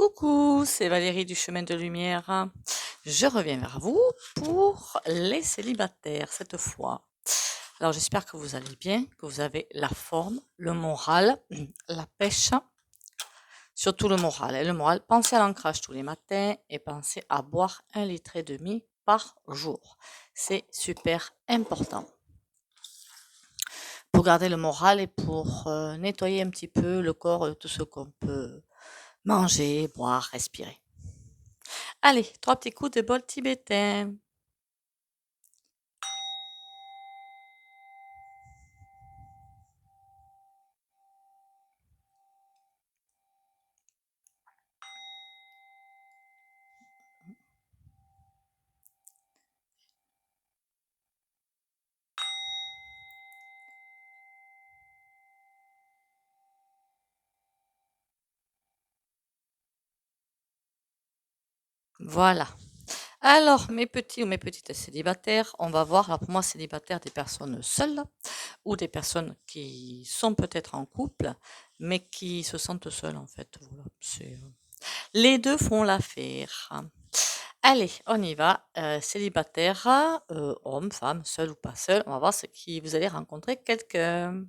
Coucou, c'est Valérie du Chemin de Lumière. Je reviens vers vous pour les célibataires cette fois. Alors j'espère que vous allez bien, que vous avez la forme, le moral, la pêche, surtout le moral. Et le moral, pensez à l'ancrage tous les matins et pensez à boire 1,5 litre par jour. C'est super important pour garder le moral et pour nettoyer un petit peu le corps de tout ce qu'on peut manger, boire, respirer. Allez, 3 petits coups de bol tibétain. Voilà. Alors, mes petits ou mes petites célibataires, on va voir. Alors, pour moi, célibataire, des personnes seules ou des personnes qui sont peut-être en couple, mais qui se sentent seules, en fait. Voilà. Les deux font l'affaire. Allez, on y va. Célibataire, homme, femme, seul ou pas seul. On va voir ce qui vous allez rencontrer quelqu'un.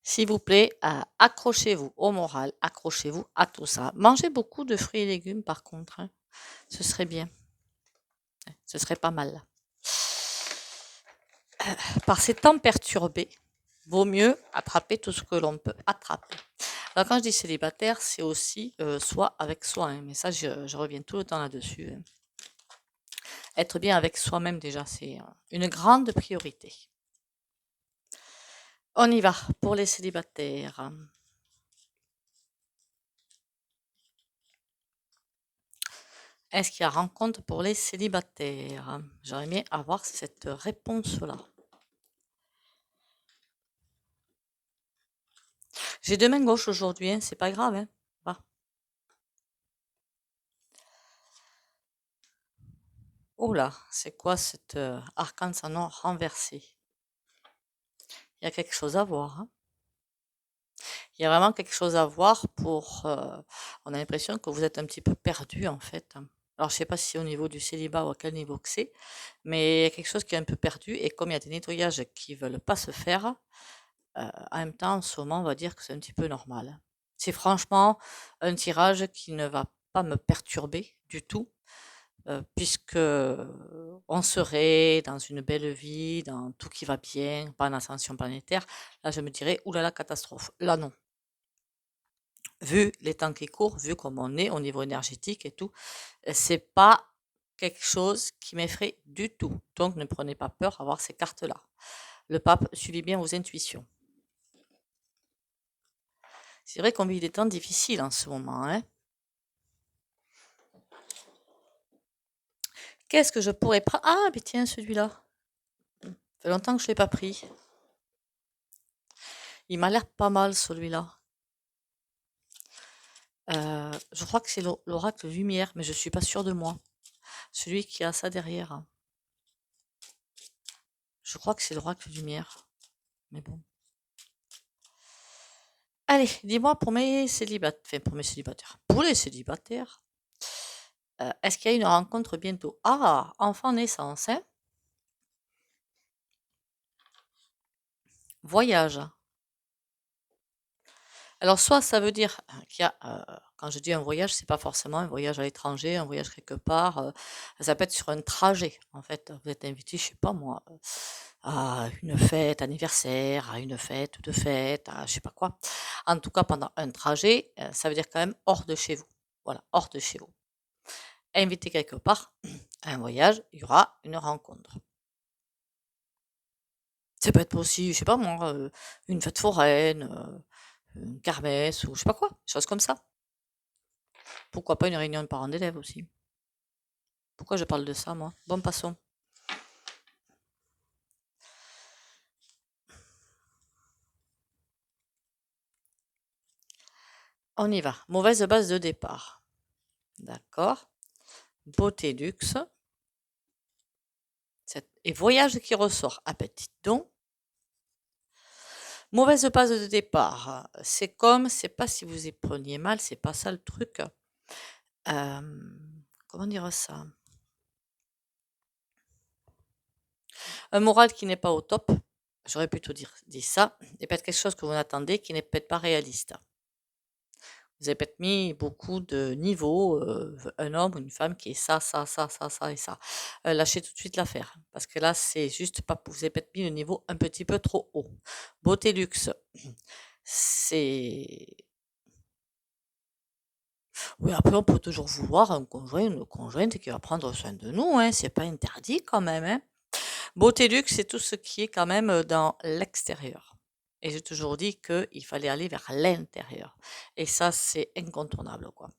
S'il vous plaît, accrochez-vous au moral, accrochez-vous à tout ça. Mangez beaucoup de fruits et légumes par contre, hein. Ce serait bien, ce serait pas mal. Par ces temps perturbés, vaut mieux attraper tout ce que l'on peut attraper. Alors quand je dis célibataire, c'est aussi soi avec soi, hein, mais ça je reviens tout le temps là-dessus, hein. Être bien avec soi-même déjà, c'est une grande priorité. On y va pour les célibataires. Est-ce qu'il y a rencontre pour les célibataires? J'aurais aimé avoir cette réponse-là. J'ai deux mains gauches aujourd'hui, hein, c'est pas grave, hein. Va. Oh là, c'est quoi cet arcane sans nom renversé? Il y a quelque chose à voir, hein. Il y a vraiment quelque chose à voir pour... on a l'impression que vous êtes un petit peu perdu en fait. Alors je sais pas si c'est au niveau du célibat ou à quel niveau que c'est, mais il y a quelque chose qui est un peu perdu et comme il y a des nettoyages qui veulent pas se faire, en même temps, en ce moment, on va dire que c'est un petit peu normal. C'est franchement un tirage qui ne va pas me perturber du tout, puisque on serait dans une belle vie, dans tout qui va bien, pas en ascension planétaire. Là, je me dirais, oulala, catastrophe. Là, non. Vu les temps qui courent, vu comme on est au niveau énergétique et tout, c'est pas quelque chose qui m'effraie du tout. Donc, ne prenez pas peur à avoir ces cartes-là. Le pape, suivez bien vos intuitions. C'est vrai qu'on vit des temps difficiles en ce moment, hein. Qu'est-ce que je pourrais prendre? Ah, mais tiens, celui-là. Ça fait longtemps que je ne l'ai pas pris. Il m'a l'air pas mal, celui-là. Je crois que c'est l'oracle lumière, mais je suis pas sûre de moi. Celui qui a ça derrière. Je crois que c'est l'oracle lumière. Mais bon. Allez, dis-moi pour mes célibataires. Enfin, pour mes célibataires. Pour les célibataires. Est-ce qu'il y a une rencontre bientôt? Ah, enfant naissance, hein? Voyage. Alors, soit ça veut dire qu'il y a, quand je dis un voyage, c'est pas forcément un voyage à l'étranger, un voyage quelque part. Ça peut être sur un trajet, en fait. Vous êtes invité, je sais pas moi, à une fête anniversaire, à une fête de fête, à je sais pas quoi. En tout cas, pendant un trajet, ça veut dire quand même hors de chez vous. Voilà, hors de chez vous. Invité quelque part, à un voyage, il y aura une rencontre. Ça peut être aussi, je sais pas moi, une fête foraine, une kermesse ou je sais pas quoi, des choses comme ça. Pourquoi pas une réunion de parents d'élèves aussi? Pourquoi je parle de ça, moi? Bon, passons. On y va. Mauvaise base de départ. D'accord. Beauté luxe. Et voyage qui ressort. Ah ben, dites donc. Mauvaise base de départ. C'est comme, c'est pas si vous y preniez mal, c'est pas ça le truc. Comment dire ça? Un moral qui n'est pas au top, j'aurais plutôt dit ça, et peut-être quelque chose que vous attendez qui n'est peut-être pas réaliste. Vous avez peut-être mis beaucoup de niveaux, un homme ou une femme qui est ça, ça, ça, ça, ça et ça. Lâchez tout de suite l'affaire, parce que là, c'est juste pas, vous avez peut-être mis le niveau un petit peu trop haut. Beauté luxe, c'est... Oui, après, on peut toujours vouloir un conjoint, une conjointe qui va prendre soin de nous, hein, c'est pas interdit quand même, hein. Beauté luxe, c'est tout ce qui est quand même dans l'extérieur. Et j'ai toujours dit qu'il fallait aller vers l'intérieur. Et ça, c'est incontournable, quoi.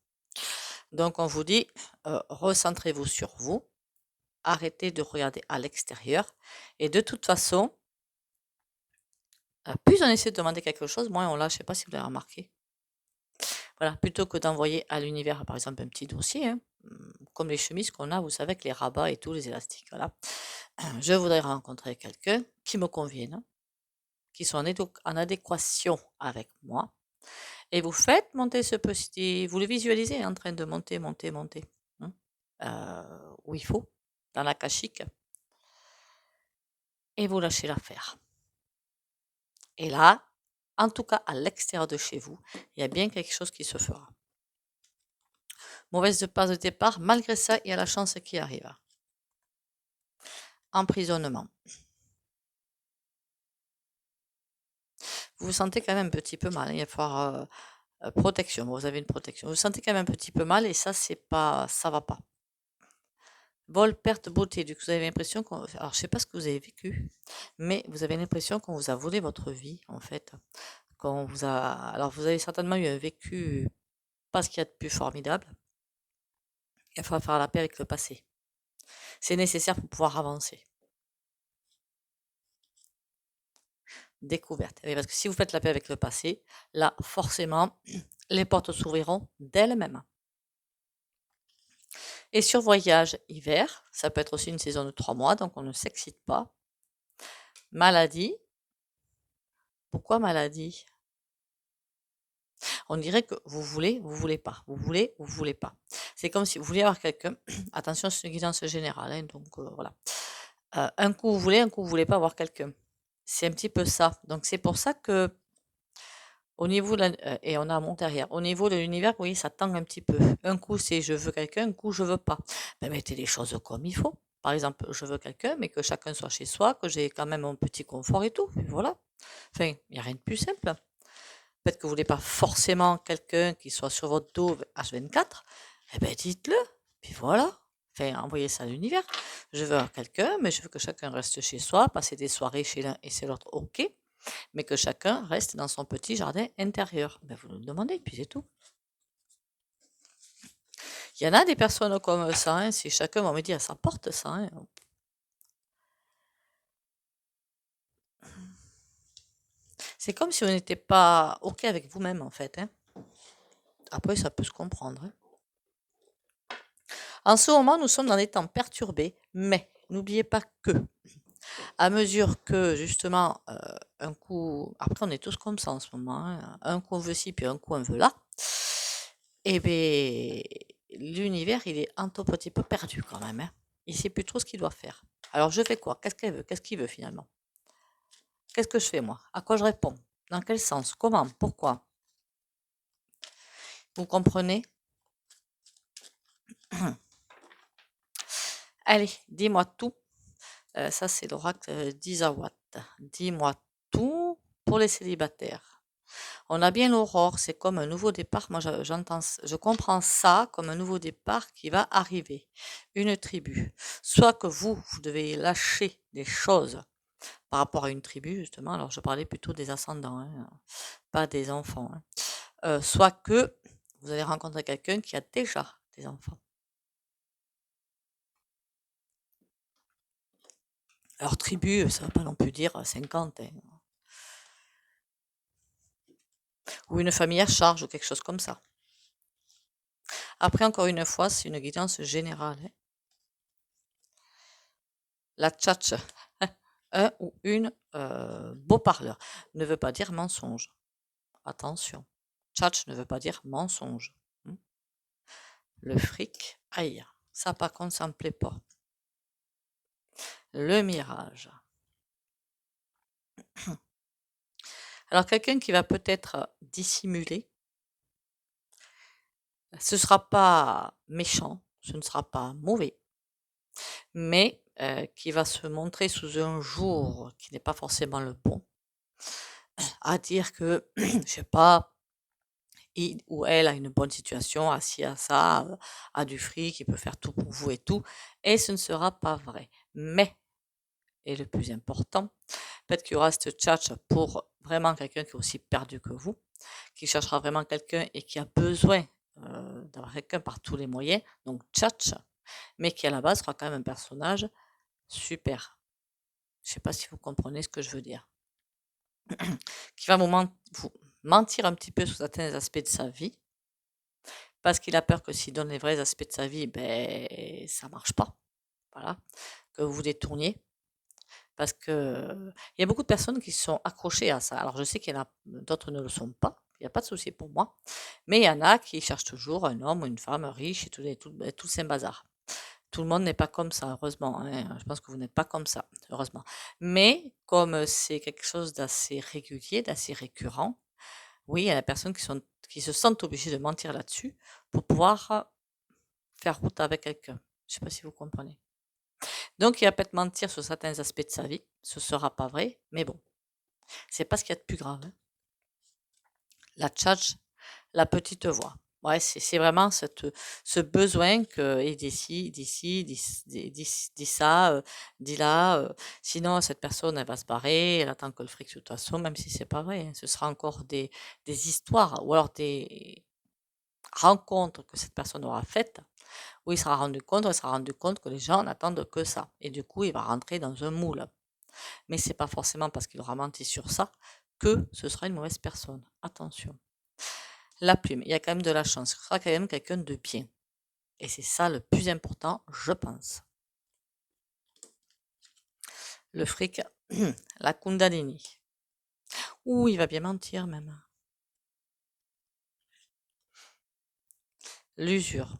Donc, on vous dit, recentrez-vous sur vous, arrêtez de regarder à l'extérieur. Et de toute façon, plus on essaie de demander quelque chose, moins on lâche. Je ne sais pas si vous l'avez remarqué. Voilà, plutôt que d'envoyer à l'univers, par exemple, un petit dossier, hein, comme les chemises qu'on a, vous savez, avec les rabats et tous les élastiques. Voilà. Je voudrais rencontrer quelqu'un qui me convienne, qui soit en adéquation avec moi. Et vous faites monter ce petit, vous le visualisez en train de monter, monter, monter, hein, où il faut, dans la cachique, et vous lâchez l'affaire. Et là, en tout cas à l'extérieur de chez vous, il y a bien quelque chose qui se fera. Mauvaise passe de départ, malgré ça, il y a la chance qui arrive. Emprisonnement. Vous vous sentez quand même un petit peu mal, hein, il va falloir protection. Vous avez une protection. Vous vous sentez quand même un petit peu mal et ça, c'est pas, ça va pas. Vol, perte, beauté. Du coup, vous avez l'impression qu'on, alors je sais pas ce que vous avez vécu, mais vous avez l'impression qu'on vous a volé votre vie, en fait. Qu'on vous a, alors vous avez certainement eu un vécu pas ce qu'il y a de plus formidable. Il va faire la paix avec le passé. C'est nécessaire pour pouvoir avancer. Découverte. Et parce que si vous faites la paix avec le passé, là, forcément, les portes s'ouvriront d'elles-mêmes. Et sur voyage hiver, ça peut être aussi une saison de 3 mois, donc on ne s'excite pas. Maladie. Pourquoi maladie? On dirait que vous voulez pas. Vous voulez pas. C'est comme si vous vouliez avoir quelqu'un. Attention, c'est une guidance générale, hein, donc voilà. Un coup vous voulez pas avoir quelqu'un. C'est un petit peu ça. Donc c'est pour ça que au niveau de et on a monté arrière. Au niveau de l'univers, vous voyez, ça tangue un petit peu. Un coup c'est je veux quelqu'un, un coup je veux pas. Ben, mettez les choses comme il faut. Par exemple, je veux quelqu'un, mais que chacun soit chez soi, que j'ai quand même mon petit confort et tout. Et voilà. Enfin, il n'y a rien de plus simple. Peut-être que vous voulez pas forcément quelqu'un qui soit sur votre dos H24. Eh ben, dites-le. Puis voilà. Enfin, envoyez ça à l'univers. Je veux avoir quelqu'un, mais je veux que chacun reste chez soi, passer des soirées chez l'un et chez l'autre, ok. Mais que chacun reste dans son petit jardin intérieur. Ben, vous le demandez, puis c'est tout. Il y en a des personnes comme ça, hein, si chacun va me dire, ça porte ça. Hein. C'est comme si vous n'étiez pas ok avec vous-même, en fait. Hein. Après, ça peut se comprendre. Hein. En ce moment, nous sommes dans des temps perturbés, mais n'oubliez pas que, à mesure que justement, un coup, après on est tous comme ça en ce moment, hein, un coup on veut ci, puis un coup on veut là, et bien l'univers il est un tout petit peu perdu quand même. Hein. Il sait plus trop ce qu'il doit faire. Alors je fais quoi? Qu'est-ce qu'elle veut? Qu'est-ce qu'il veut finalement? Qu'est-ce que je fais moi? À quoi je réponds? Dans quel sens? Comment? Pourquoi? Vous comprenez? Allez, dis-moi tout. Ça, c'est l'oracle d'Isawat. Dis-moi tout pour les célibataires. On a bien l'aurore, c'est comme un nouveau départ. Moi, je comprends ça comme un nouveau départ qui va arriver. Une tribu. Soit que vous devez lâcher des choses par rapport à une tribu, justement. Alors, je parlais plutôt des ascendants, hein, pas des enfants. Hein. Soit que vous allez rencontrer quelqu'un qui a déjà des enfants. Alors, tribu, ça ne va pas non plus dire 50. Hein. Ou une famille à charge ou quelque chose comme ça. Après, encore une fois, c'est une guidance générale. Hein. La tchatche. un ou une beau parleur. Ne veut pas dire mensonge. Attention. Tchatch ne veut pas dire mensonge. Hmm. Le fric, aïe. Ça, par contre, ça me plaît pas. Le mirage. Alors, quelqu'un qui va peut-être dissimuler, ce ne sera pas méchant, ce ne sera pas mauvais, mais qui va se montrer sous un jour qui n'est pas forcément le bon, à dire que, je sais pas, il ou elle a une bonne situation, assis à ça, a du fric, il peut faire tout pour vous et tout, et ce ne sera pas vrai. Mais, et le plus important, peut-être qu'il y aura ce tchatch pour vraiment quelqu'un qui est aussi perdu que vous, qui cherchera vraiment quelqu'un et qui a besoin d'avoir quelqu'un par tous les moyens, donc tchatch, mais qui à la base sera quand même un personnage super. Je sais pas si vous comprenez ce que je veux dire. Qui va vous mentir un petit peu sur certains aspects de sa vie, parce qu'il a peur que s'il donne les vrais aspects de sa vie, ben ça marche pas. Voilà, que vous vous détourniez. Parce que il y a beaucoup de personnes qui sont accrochées à ça. Alors je sais qu'il y en a d'autres ne le sont pas, il n'y a pas de souci pour moi. Mais il y en a qui cherchent toujours un homme ou une femme riche et tout ces bazar. Tout le monde n'est pas comme ça, heureusement, hein. Je pense que vous n'êtes pas comme ça, heureusement. Mais comme c'est quelque chose d'assez régulier, d'assez récurrent, oui, il y a des personnes qui se sentent obligées de mentir là-dessus pour pouvoir faire route avec quelqu'un. Je ne sais pas si vous comprenez. Donc, il va peut-être mentir sur certains aspects de sa vie. Ce ne sera pas vrai, mais bon, c'est pas ce qu'il y a de plus grave, hein. La tchatch, la petite voix. Ouais, c'est vraiment ce besoin que et d'ici, dis ça, dis là. Sinon, cette personne, elle va se barrer, elle attend que le fric se toute façon, même si c'est pas vrai, hein. Ce sera encore des histoires ou alors des rencontres que cette personne aura faites où il sera rendu compte que les gens n'attendent que ça. Et du coup, il va rentrer dans un moule. Mais c'est pas forcément parce qu'il aura menti sur ça que ce sera une mauvaise personne. Attention. La plume, il y a quand même de la chance. Ce sera quand même quelqu'un de bien. Et c'est ça le plus important, je pense. Le fric, la Kundalini. Ouh, il va bien mentir même. L'usure.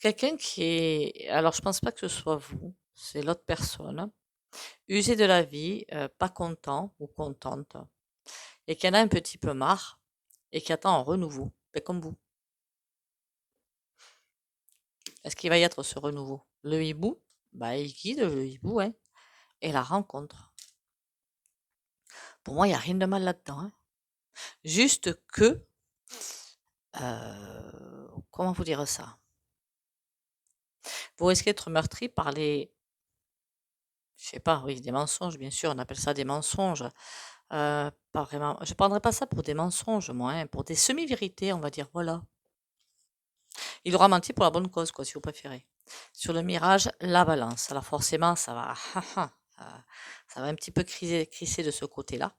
Quelqu'un qui est... Alors, je pense pas que ce soit vous, c'est l'autre personne. Usé de la vie, pas content ou contente, et qui en a un petit peu marre, et qui attend un renouveau, mais comme vous. Est-ce qu'il va y être ce renouveau? Le hibou, bah, il guide le hibou, hein, et la rencontre. Pour moi, il n'y a rien de mal là-dedans, hein. Juste que, comment vous dire ça? Vous risquez d'être meurtri par je sais pas, oui, des mensonges, bien sûr, on appelle ça des mensonges. Pas vraiment, je prendrais pas ça pour des mensonges, moi, hein, pour des semi-vérités, on va dire, voilà. Il aura menti pour la bonne cause, quoi, si vous préférez. Sur le mirage, la balance. Alors forcément, ça va, ça va un petit peu crisser de ce côté-là.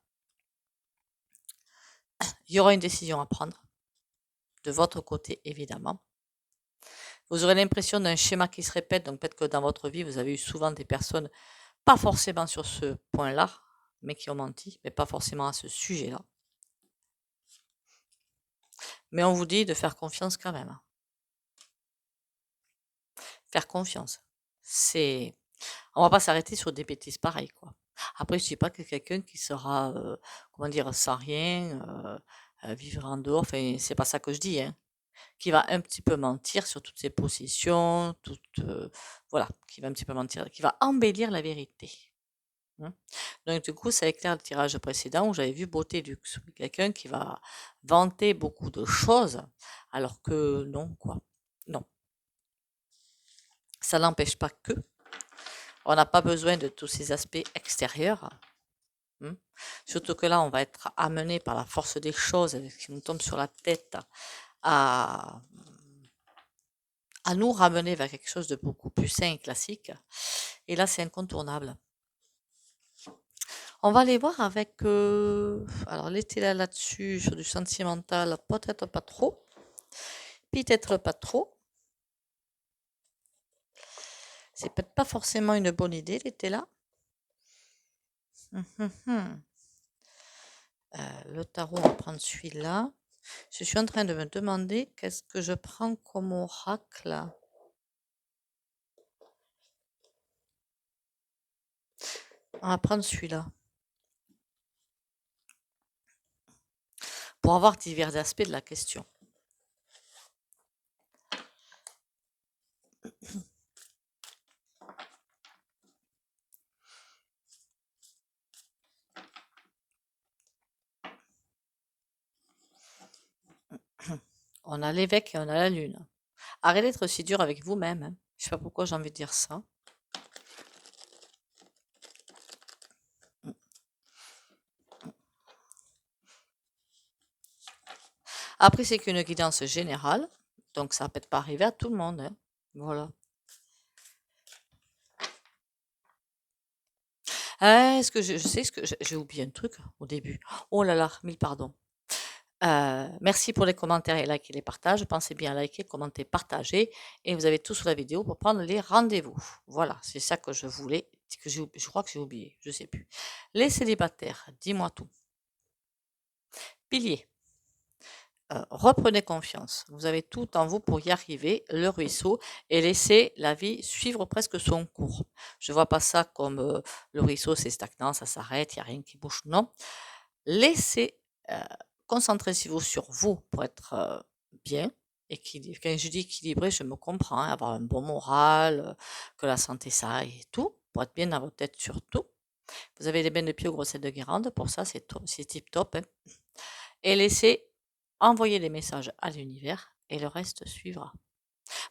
Il y aura une décision à prendre, de votre côté, évidemment. Vous aurez l'impression d'un schéma qui se répète, donc peut-être que dans votre vie, vous avez eu souvent des personnes, pas forcément sur ce point-là, mais qui ont menti, mais pas forcément à ce sujet-là. Mais on vous dit de faire confiance quand même. Faire confiance. On va pas s'arrêter sur des bêtises pareilles, quoi. Après, je dis pas que quelqu'un qui sera, comment dire, sans rien, vivre en dehors, enfin, c'est pas ça que je dis, hein. Qui va un petit peu mentir sur toutes ses possessions, voilà, qui va un petit peu mentir, qui va embellir la vérité. Hein. Donc, du coup, ça éclaire le tirage précédent où j'avais vu beauté luxe. Quelqu'un qui va vanter beaucoup de choses, alors que non, quoi. Non. Ça n'empêche pas que on n'a pas besoin de tous ces aspects extérieurs. Surtout que là, on va être amené par la force des choses qui nous tombe sur la tête à, à nous ramener vers quelque chose de beaucoup plus sain et classique. Et là, c'est incontournable. On va aller voir avec... alors, l'été là-dessus, sur du sentimental, peut-être pas trop. Peut-être pas trop. C'est peut-être pas forcément une bonne idée l'été là. Le tarot, on va prendre celui-là. Je suis en train de me demander qu'est-ce que je prends comme oracle. On va prendre celui-là. Pour avoir divers aspects de la question. On a l'évêque et on a la lune. Arrêtez d'être si dur avec vous-même. Hein. Je sais pas pourquoi j'ai envie de dire ça. Après, c'est qu'une guidance générale. Donc, ça ne peut pas arriver à tout le monde. Hein. Voilà. Est-ce que je sais ce que j'ai oublié un truc au début. Oh là là, mille pardons. Merci pour les commentaires et likes et les partages. Pensez bien à liker, commenter, partager. Et vous avez tout sous la vidéo pour prendre les rendez-vous. Voilà, c'est ça que je voulais. Je crois que j'ai oublié, je ne sais plus. Les célibataires, dis-moi tout. Pilier. Reprenez confiance. Vous avez tout en vous pour y arriver, le ruisseau, et laissez la vie suivre presque son cours. Je ne vois pas ça comme le ruisseau, c'est stagnant, ça s'arrête, il n'y a rien qui bouge. Non. Laissez, concentrez-vous sur vous pour être bien. Quand je dis équilibré, je me comprends, hein, avoir un bon moral, que la santé ça aille et tout, pour être bien dans votre tête surtout. Vous avez les bains de pied au Grosset de Guérande, pour ça c'est tip top. Hein. Et laissez envoyer les messages à l'univers et le reste suivra.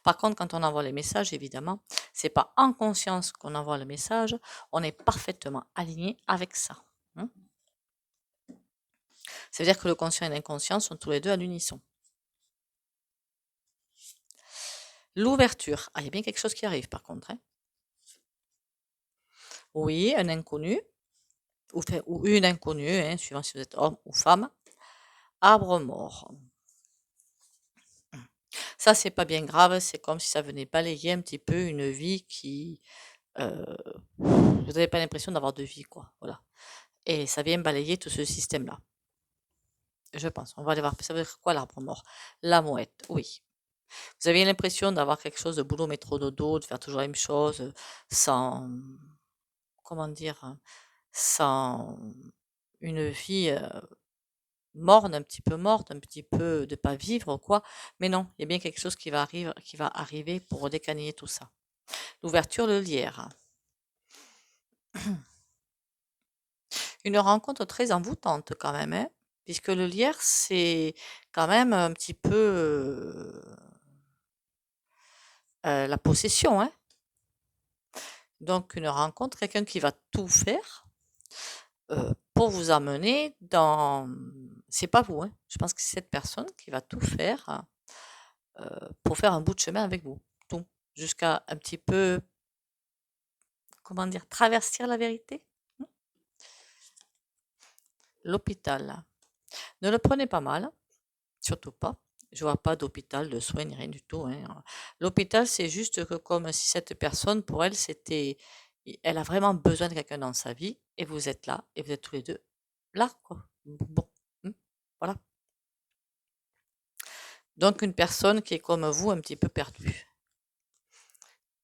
Par contre, quand on envoie les messages, évidemment, c'est pas en conscience qu'on envoie le message, on est parfaitement aligné avec ça. Hein. Ça veut dire que le conscient et l'inconscient sont tous les deux à l'unisson. L'ouverture. Ah, il y a bien quelque chose qui arrive par contre. Hein. Oui, un inconnu, ou une inconnue, hein, suivant si vous êtes homme ou femme. Arbre mort. Ça, c'est pas bien grave, c'est comme si ça venait balayer un petit peu une vie qui... vous n'avez pas l'impression d'avoir de vie, quoi. Voilà. Et ça vient balayer tout ce système-là. Je pense. On va aller voir. Ça veut dire quoi l'arbre mort? La mouette, oui. Vous avez l'impression d'avoir quelque chose de boulot métro dodo, de faire toujours la même chose, sans... Comment dire? Sans une vie morne, un petit peu morte, un petit peu de pas vivre, quoi. Mais non, il y a bien quelque chose qui va arriver pour décaniller tout ça. L'ouverture, le lierre. Une rencontre très envoûtante quand même, hein, puisque le lierre, c'est quand même un petit peu la possession, hein. Donc une rencontre, quelqu'un qui va tout faire pour vous amener dans... C'est pas vous, hein. Je pense que c'est cette personne qui va tout faire pour faire un bout de chemin avec vous. Tout. Jusqu'à un petit peu, comment dire, traverser la vérité. L'hôpital. Ne le prenez pas mal, surtout pas. Je vois pas d'hôpital, de soins, ni rien du tout. Hein. L'hôpital, c'est juste que comme si cette personne, pour elle, elle a vraiment besoin de quelqu'un dans sa vie, et vous êtes là, et vous êtes tous les deux là, quoi. Bon, voilà. Donc une personne qui est comme vous, un petit peu perdue.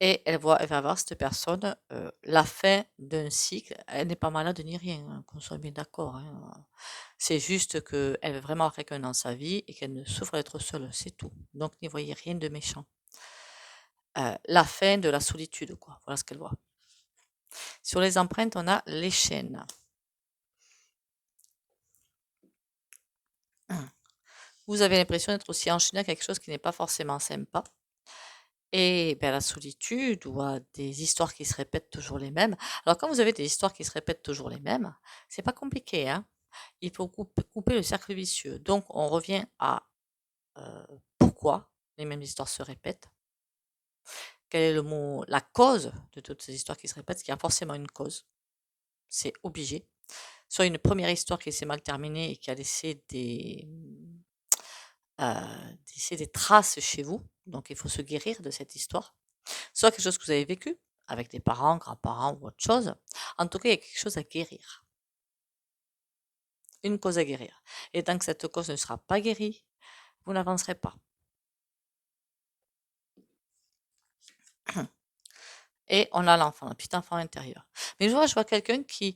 Et elle va voir cette personne la fin d'un cycle. Elle n'est pas malade ni rien, hein, qu'on soit bien d'accord. Hein. C'est juste qu'elle veut vraiment avoir quelqu'un dans sa vie et qu'elle ne souffre d'être seule, c'est tout. Donc n'y voyez rien de méchant. La fin de la solitude, quoi. Voilà ce qu'elle voit. Sur les empreintes, on a les chaînes. Vous avez l'impression d'être aussi enchaîné à quelque chose qui n'est pas forcément sympa. Et ben, la solitude ou à des histoires qui se répètent toujours les mêmes. Alors quand vous avez des histoires qui se répètent toujours les mêmes, c'est pas compliqué, hein. Il faut couper le cercle vicieux. Donc on revient à pourquoi les mêmes histoires se répètent. Quel est la cause de toutes ces histoires qui se répètent? Parce qu'il y a forcément une cause. C'est obligé. Soit une première histoire qui s'est mal terminée et qui a laissé des traces chez vous. Donc il faut se guérir de cette histoire. Soit quelque chose que vous avez vécu avec des parents, grands-parents ou autre chose. En tout cas, il y a quelque chose à guérir. Une cause à guérir. Et tant que cette cause ne sera pas guérie, vous n'avancerez pas. Et on a l'enfant, un petit enfant intérieur. Mais je vois quelqu'un qui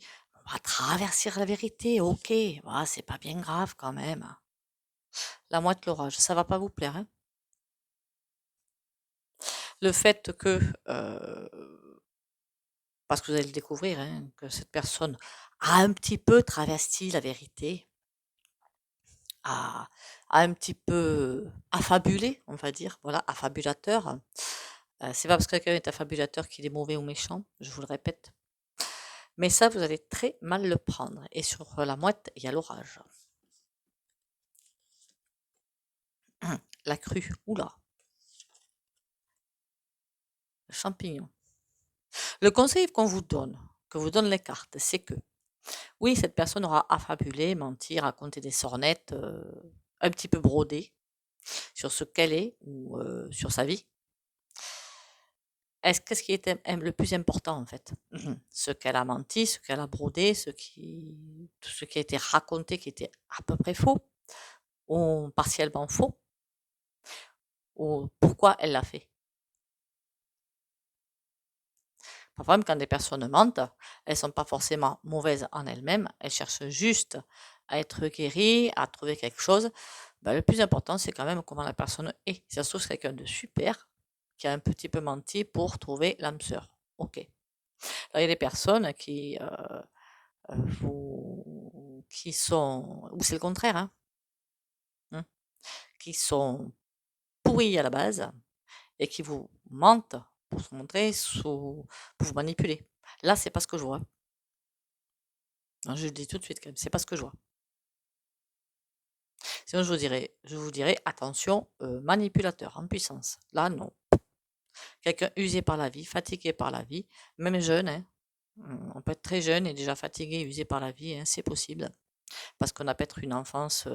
va traverser la vérité, ok, voilà, c'est pas bien grave quand même. La moite l'orage, ça va pas vous plaire. Hein. Le fait que, parce que vous allez le découvrir, hein, que cette personne a un petit peu travesti la vérité, a un petit peu affabulé, on va dire, voilà, affabulateur. C'est pas parce que quelqu'un est affabulateur qu'il est mauvais ou méchant, je vous le répète. Mais ça, vous allez très mal le prendre. Et sur la mouette, il y a l'orage. La crue, oula, le champignon. Le conseil qu'on vous donne, que vous donnent les cartes, c'est que oui, cette personne aura affabulé, menti, raconté des sornettes, un petit peu brodé sur ce qu'elle est ou sur sa vie. Qu'est-ce qui était le plus important en fait? Ce qu'elle a menti, ce qu'elle a brodé, tout ce qui a été raconté qui était à peu près faux ou partiellement faux, ou pourquoi elle l'a fait. Parfois, même quand des personnes mentent, elles ne sont pas forcément mauvaises en elles-mêmes, elles cherchent juste à être guéries, à trouver quelque chose. Ben, le plus important, c'est quand même comment la personne est. Si ça se trouve, c'est quelqu'un de super qui a un petit peu menti pour trouver l'âme sœur. Ok. Là, il y a des personnes qui sont, ou c'est le contraire, hein, qui sont pourries à la base et qui vous mentent pour se montrer, pour vous manipuler. Là, c'est pas ce que je vois. Non, je le dis tout de suite quand même, c'est pas ce que je vois. Sinon, je vous dirais attention, manipulateur en puissance. Là, non. Quelqu'un usé par la vie, fatigué par la vie, même jeune, hein. On peut être très jeune et déjà fatigué, usé par la vie, hein, c'est possible. Parce qu'on a peut-être une enfance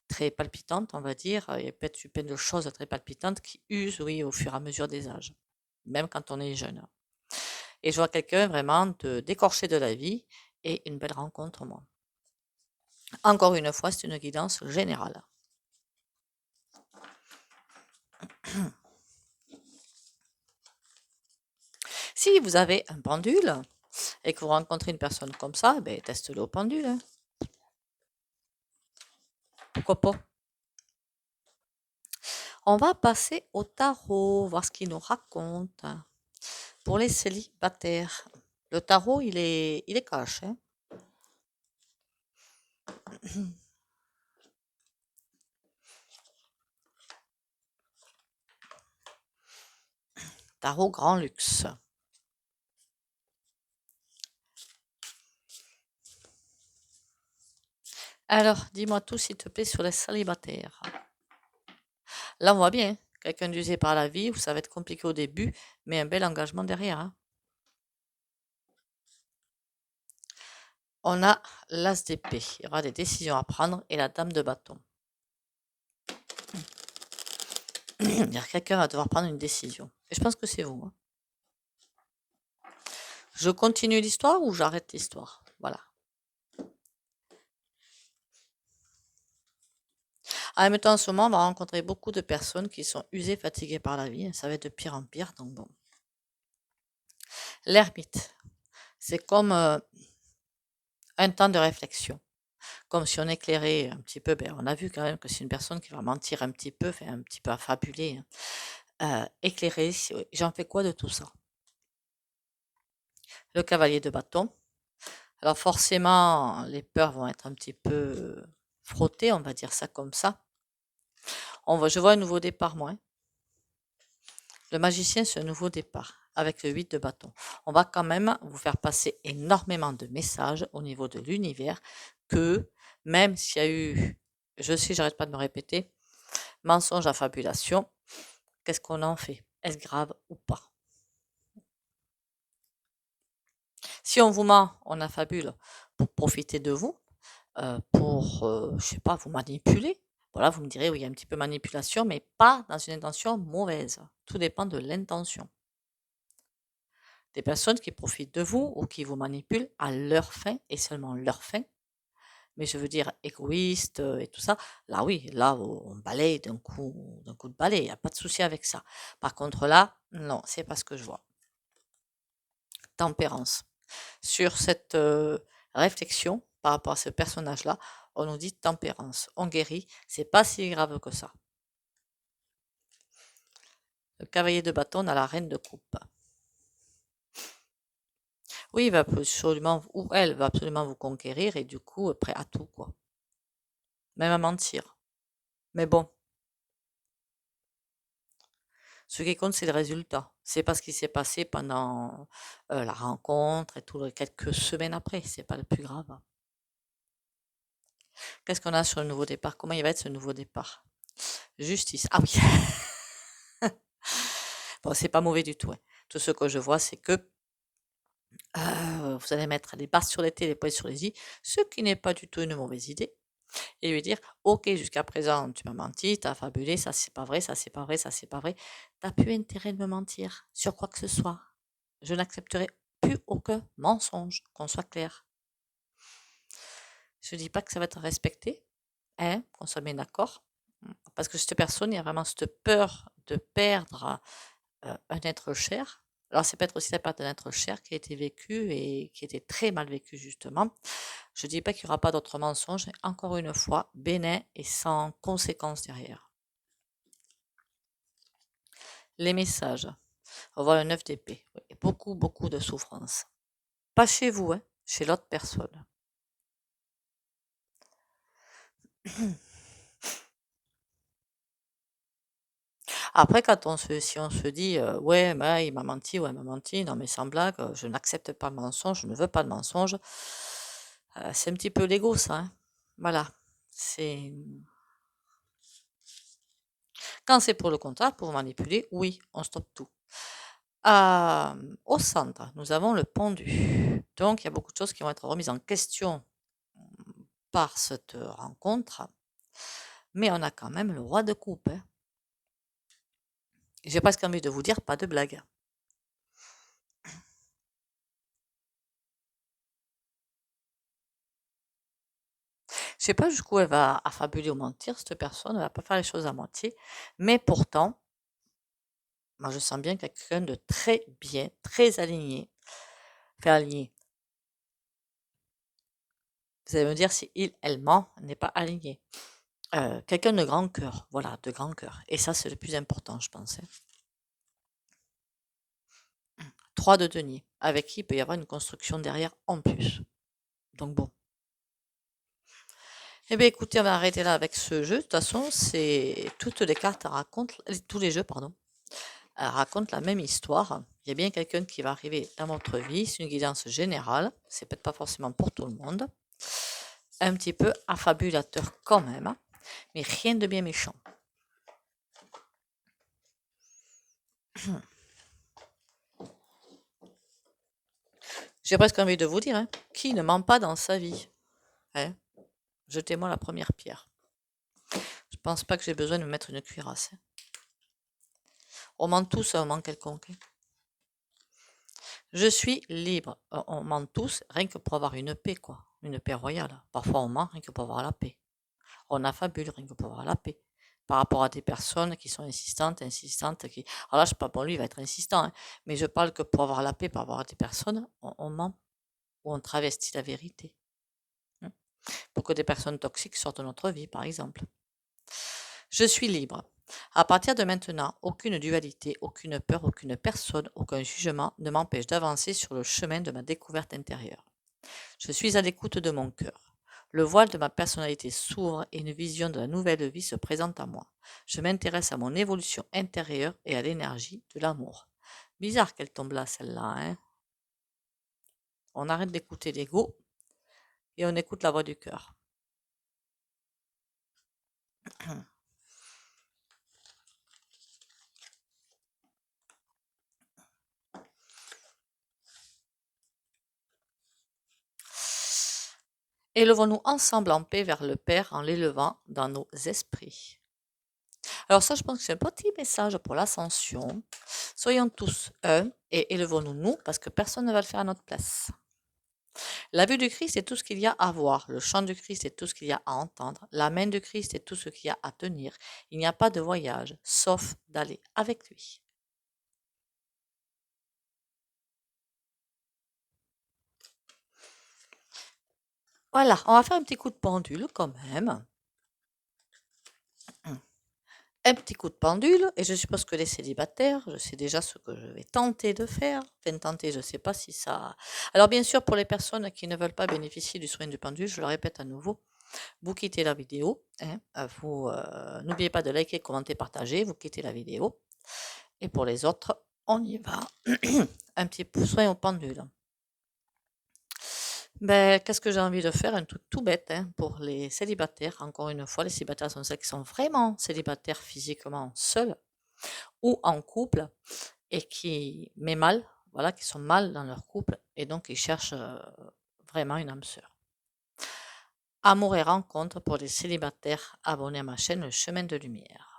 très palpitante, on va dire. Il y a peut-être eu plein de choses très palpitantes qui usent, oui, au fur et à mesure des âges, même quand on est jeune. Et je vois quelqu'un vraiment d'écorché de la vie et une belle rencontre, moi. Encore une fois, c'est une guidance générale. Si vous avez un pendule et que vous rencontrez une personne comme ça, ben, testez-le au pendule. Hein. Pourquoi pas? On va passer au tarot, voir ce qu'il nous raconte. Pour les célibataires, le tarot, il est cash. Hein. Tarot grand luxe. Alors, dis-moi tout, s'il te plaît, sur les célibataires. Là, on voit bien, hein, quelqu'un d'usé par la vie, où ça va être compliqué au début, mais un bel engagement derrière. Hein. On a l'as d'épée, il y aura des décisions à prendre, et la dame de bâton. Il y a quelqu'un va devoir prendre une décision. Et je pense que c'est vous. Hein. Je continue l'histoire ou j'arrête l'histoire? Voilà. En même temps, en ce moment, on va rencontrer beaucoup de personnes qui sont usées, fatiguées par la vie. Ça va être de pire en pire, donc bon. L'ermite, c'est comme un temps de réflexion. Comme si on éclairait un petit peu, ben, on a vu quand même que c'est une personne qui va mentir un petit peu, un petit peu affabuler. Éclairer, j'en fais quoi de tout ça? Le cavalier de bâton. Alors forcément, les peurs vont être un petit peu frottées, on va dire ça comme ça. Je vois un nouveau départ, moi. Hein. Le magicien, c'est un nouveau départ avec le 8 de bâton. On va quand même vous faire passer énormément de messages au niveau de l'univers que même s'il y a eu, je sais, j'arrête pas de me répéter, mensonge, affabulation, qu'est-ce qu'on en fait? Est-ce grave ou pas? Si on vous ment, on affabule pour profiter de vous, pour, je sais pas, vous manipuler. Voilà, vous me direz, oui, il y a un petit peu manipulation, mais pas dans une intention mauvaise. Tout dépend de l'intention. des personnes qui profitent de vous ou qui vous manipulent à leur fin et seulement leur fin. Mais je veux dire égoïste et tout ça, là oui, là on balaye d'un coup de balai, il n'y a pas de souci avec ça. Par contre là, non, c'est pas ce que je vois. Tempérance. Sur cette réflexion par rapport à ce personnage-là, on nous dit tempérance. On guérit, c'est pas si grave que ça. Le cavalier de bâton à la reine de coupe. Oui, il va absolument, ou elle va absolument vous conquérir et du coup, prêt à tout, quoi. Même à mentir. Mais bon, ce qui compte, c'est le résultat. C'est pas ce qui s'est passé pendant la rencontre et tout, quelques semaines après. C'est pas le plus grave. Qu'est-ce qu'on a sur le nouveau départ? Comment il va être ce nouveau départ? Justice. Ah oui. Bon, c'est pas mauvais du tout, hein. Tout ce que je vois, c'est que vous allez mettre les barres sur les T, les points sur les i, ce qui n'est pas du tout une mauvaise idée. Et lui dire, ok, jusqu'à présent, tu m'as menti, tu as fabulé, ça c'est pas vrai, ça c'est pas vrai, ça c'est pas vrai. T'as plus intérêt de me mentir sur quoi que ce soit. Je n'accepterai plus aucun mensonge, qu'on soit clair. Je dis pas que ça va être respecté, hein, qu'on soit bien d'accord. Parce que cette personne, il y a vraiment cette peur de perdre un être cher. Alors, c'est peut-être aussi la perte d'un être cher qui a été vécu et qui était très mal vécu, justement. Je ne dis pas qu'il n'y aura pas d'autres mensonges, mais encore une fois, bénin et sans conséquences derrière. Les messages. On voit le 9 d'épée. Oui, beaucoup, beaucoup de souffrance. Pas chez vous, hein, chez l'autre personne. Après, si on se dit, ouais, mais il m'a menti, ouais, il m'a menti, non, mais sans blague, je n'accepte pas le mensonge, je ne veux pas de mensonge. C'est un petit peu l'ego, ça, hein. Voilà. C'est Quand c'est pour le contraire, pour manipuler, oui, on stoppe tout. Au centre, nous avons le pendu. Donc, il y a beaucoup de choses qui vont être remises en question par cette rencontre. Mais on a quand même le roi de coupe, hein. J'ai presque envie de vous dire, pas de blague. Je sais pas jusqu'où elle va affabuler ou mentir, cette personne, elle va pas faire les choses à moitié. Mais pourtant, moi je sens bien quelqu'un de très bien, très aligné. Enfin, aligné. Vous allez me dire si elle ment, n'est pas aligné. Quelqu'un de grand cœur, voilà, de grand cœur. Et ça, c'est le plus important, je pense, hein. 3 de denier, avec qui il peut y avoir une construction derrière en plus. Donc bon. Eh bien écoutez, on va arrêter là avec ce jeu. De toute façon, c'est toutes les cartes racontent, tous les jeux, pardon, racontent la même histoire. Il y a bien quelqu'un qui va arriver dans votre vie. C'est une guidance générale. C'est peut-être pas forcément pour tout le monde. Un petit peu affabulateur quand même, hein, mais rien de bien méchant. J'ai presque envie de vous dire, hein, qui ne ment pas dans sa vie, hein? Jetez-moi la première pierre. Je pense pas que j'ai besoin de me mettre une cuirasse, hein. On ment tous à un moment quelconque, hein. Je suis libre. On ment tous rien que pour avoir une paix, quoi. Une paix royale. Parfois on ment rien que pour avoir la paix. On affabule rien que pour avoir la paix. Par rapport à des personnes qui sont insistantes, qui. Alors là, je sais pas, bon, lui, il va être insistant, hein, mais je parle que pour avoir la paix, par rapport à des personnes, on ment ou on travestit la vérité, hein, pour que des personnes toxiques sortent de notre vie, par exemple. Je suis libre. À partir de maintenant, aucune dualité, aucune peur, aucune personne, aucun jugement ne m'empêche d'avancer sur le chemin de ma découverte intérieure. Je suis à l'écoute de mon cœur. Le voile de ma personnalité s'ouvre et une vision de la nouvelle vie se présente à moi. Je m'intéresse à mon évolution intérieure et à l'énergie de l'amour. Bizarre qu'elle tombe là, celle-là, hein. On arrête d'écouter l'ego et on écoute la voix du cœur. Élevons-nous ensemble en paix vers le Père en l'élevant dans nos esprits. Alors ça, je pense que c'est un petit message pour l'ascension. Soyons tous un et élevons-nous nous parce que personne ne va le faire à notre place. La vue du Christ est tout ce qu'il y a à voir. Le chant du Christ est tout ce qu'il y a à entendre. La main du Christ est tout ce qu'il y a à tenir. Il n'y a pas de voyage, sauf d'aller avec lui. Voilà, on va faire un petit coup de pendule quand même. Un petit coup de pendule, et je suppose que les célibataires, je sais déjà ce que je vais tenter de faire. Enfin, tenter, je ne sais pas si ça... Alors bien sûr, pour les personnes qui ne veulent pas bénéficier du soin du pendule, je le répète à nouveau, vous quittez la vidéo, hein, vous n'oubliez pas de liker, commenter, partager, vous quittez la vidéo. Et pour les autres, on y va. Un petit soin au pendule. Ben, qu'est-ce que j'ai envie de faire? Un truc tout bête, hein, pour les célibataires. Encore une fois, les célibataires sont ceux qui sont vraiment célibataires physiquement seuls ou en couple et qui, mais mal, voilà, qui sont mal dans leur couple et donc ils cherchent vraiment une âme sœur. Amour et rencontre pour les célibataires abonnés à ma chaîne Le Chemin de Lumière.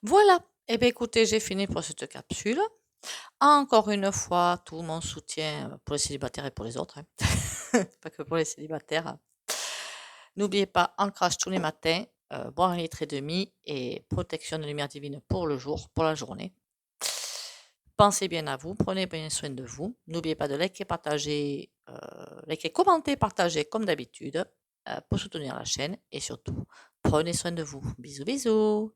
Voilà, et bien écoutez, j'ai fini pour cette capsule. Encore une fois, tout mon soutien pour les célibataires et pour les autres, hein. Pas que pour les célibataires. N'oubliez pas, ancrage tous les matins, boire 1,5 litre et protection de lumière divine pour le jour, pour la journée. Pensez bien à vous, prenez bien soin de vous. N'oubliez pas de liker, partager, liker, commenter, partager comme d'habitude pour soutenir la chaîne et surtout, prenez soin de vous. Bisous, bisous.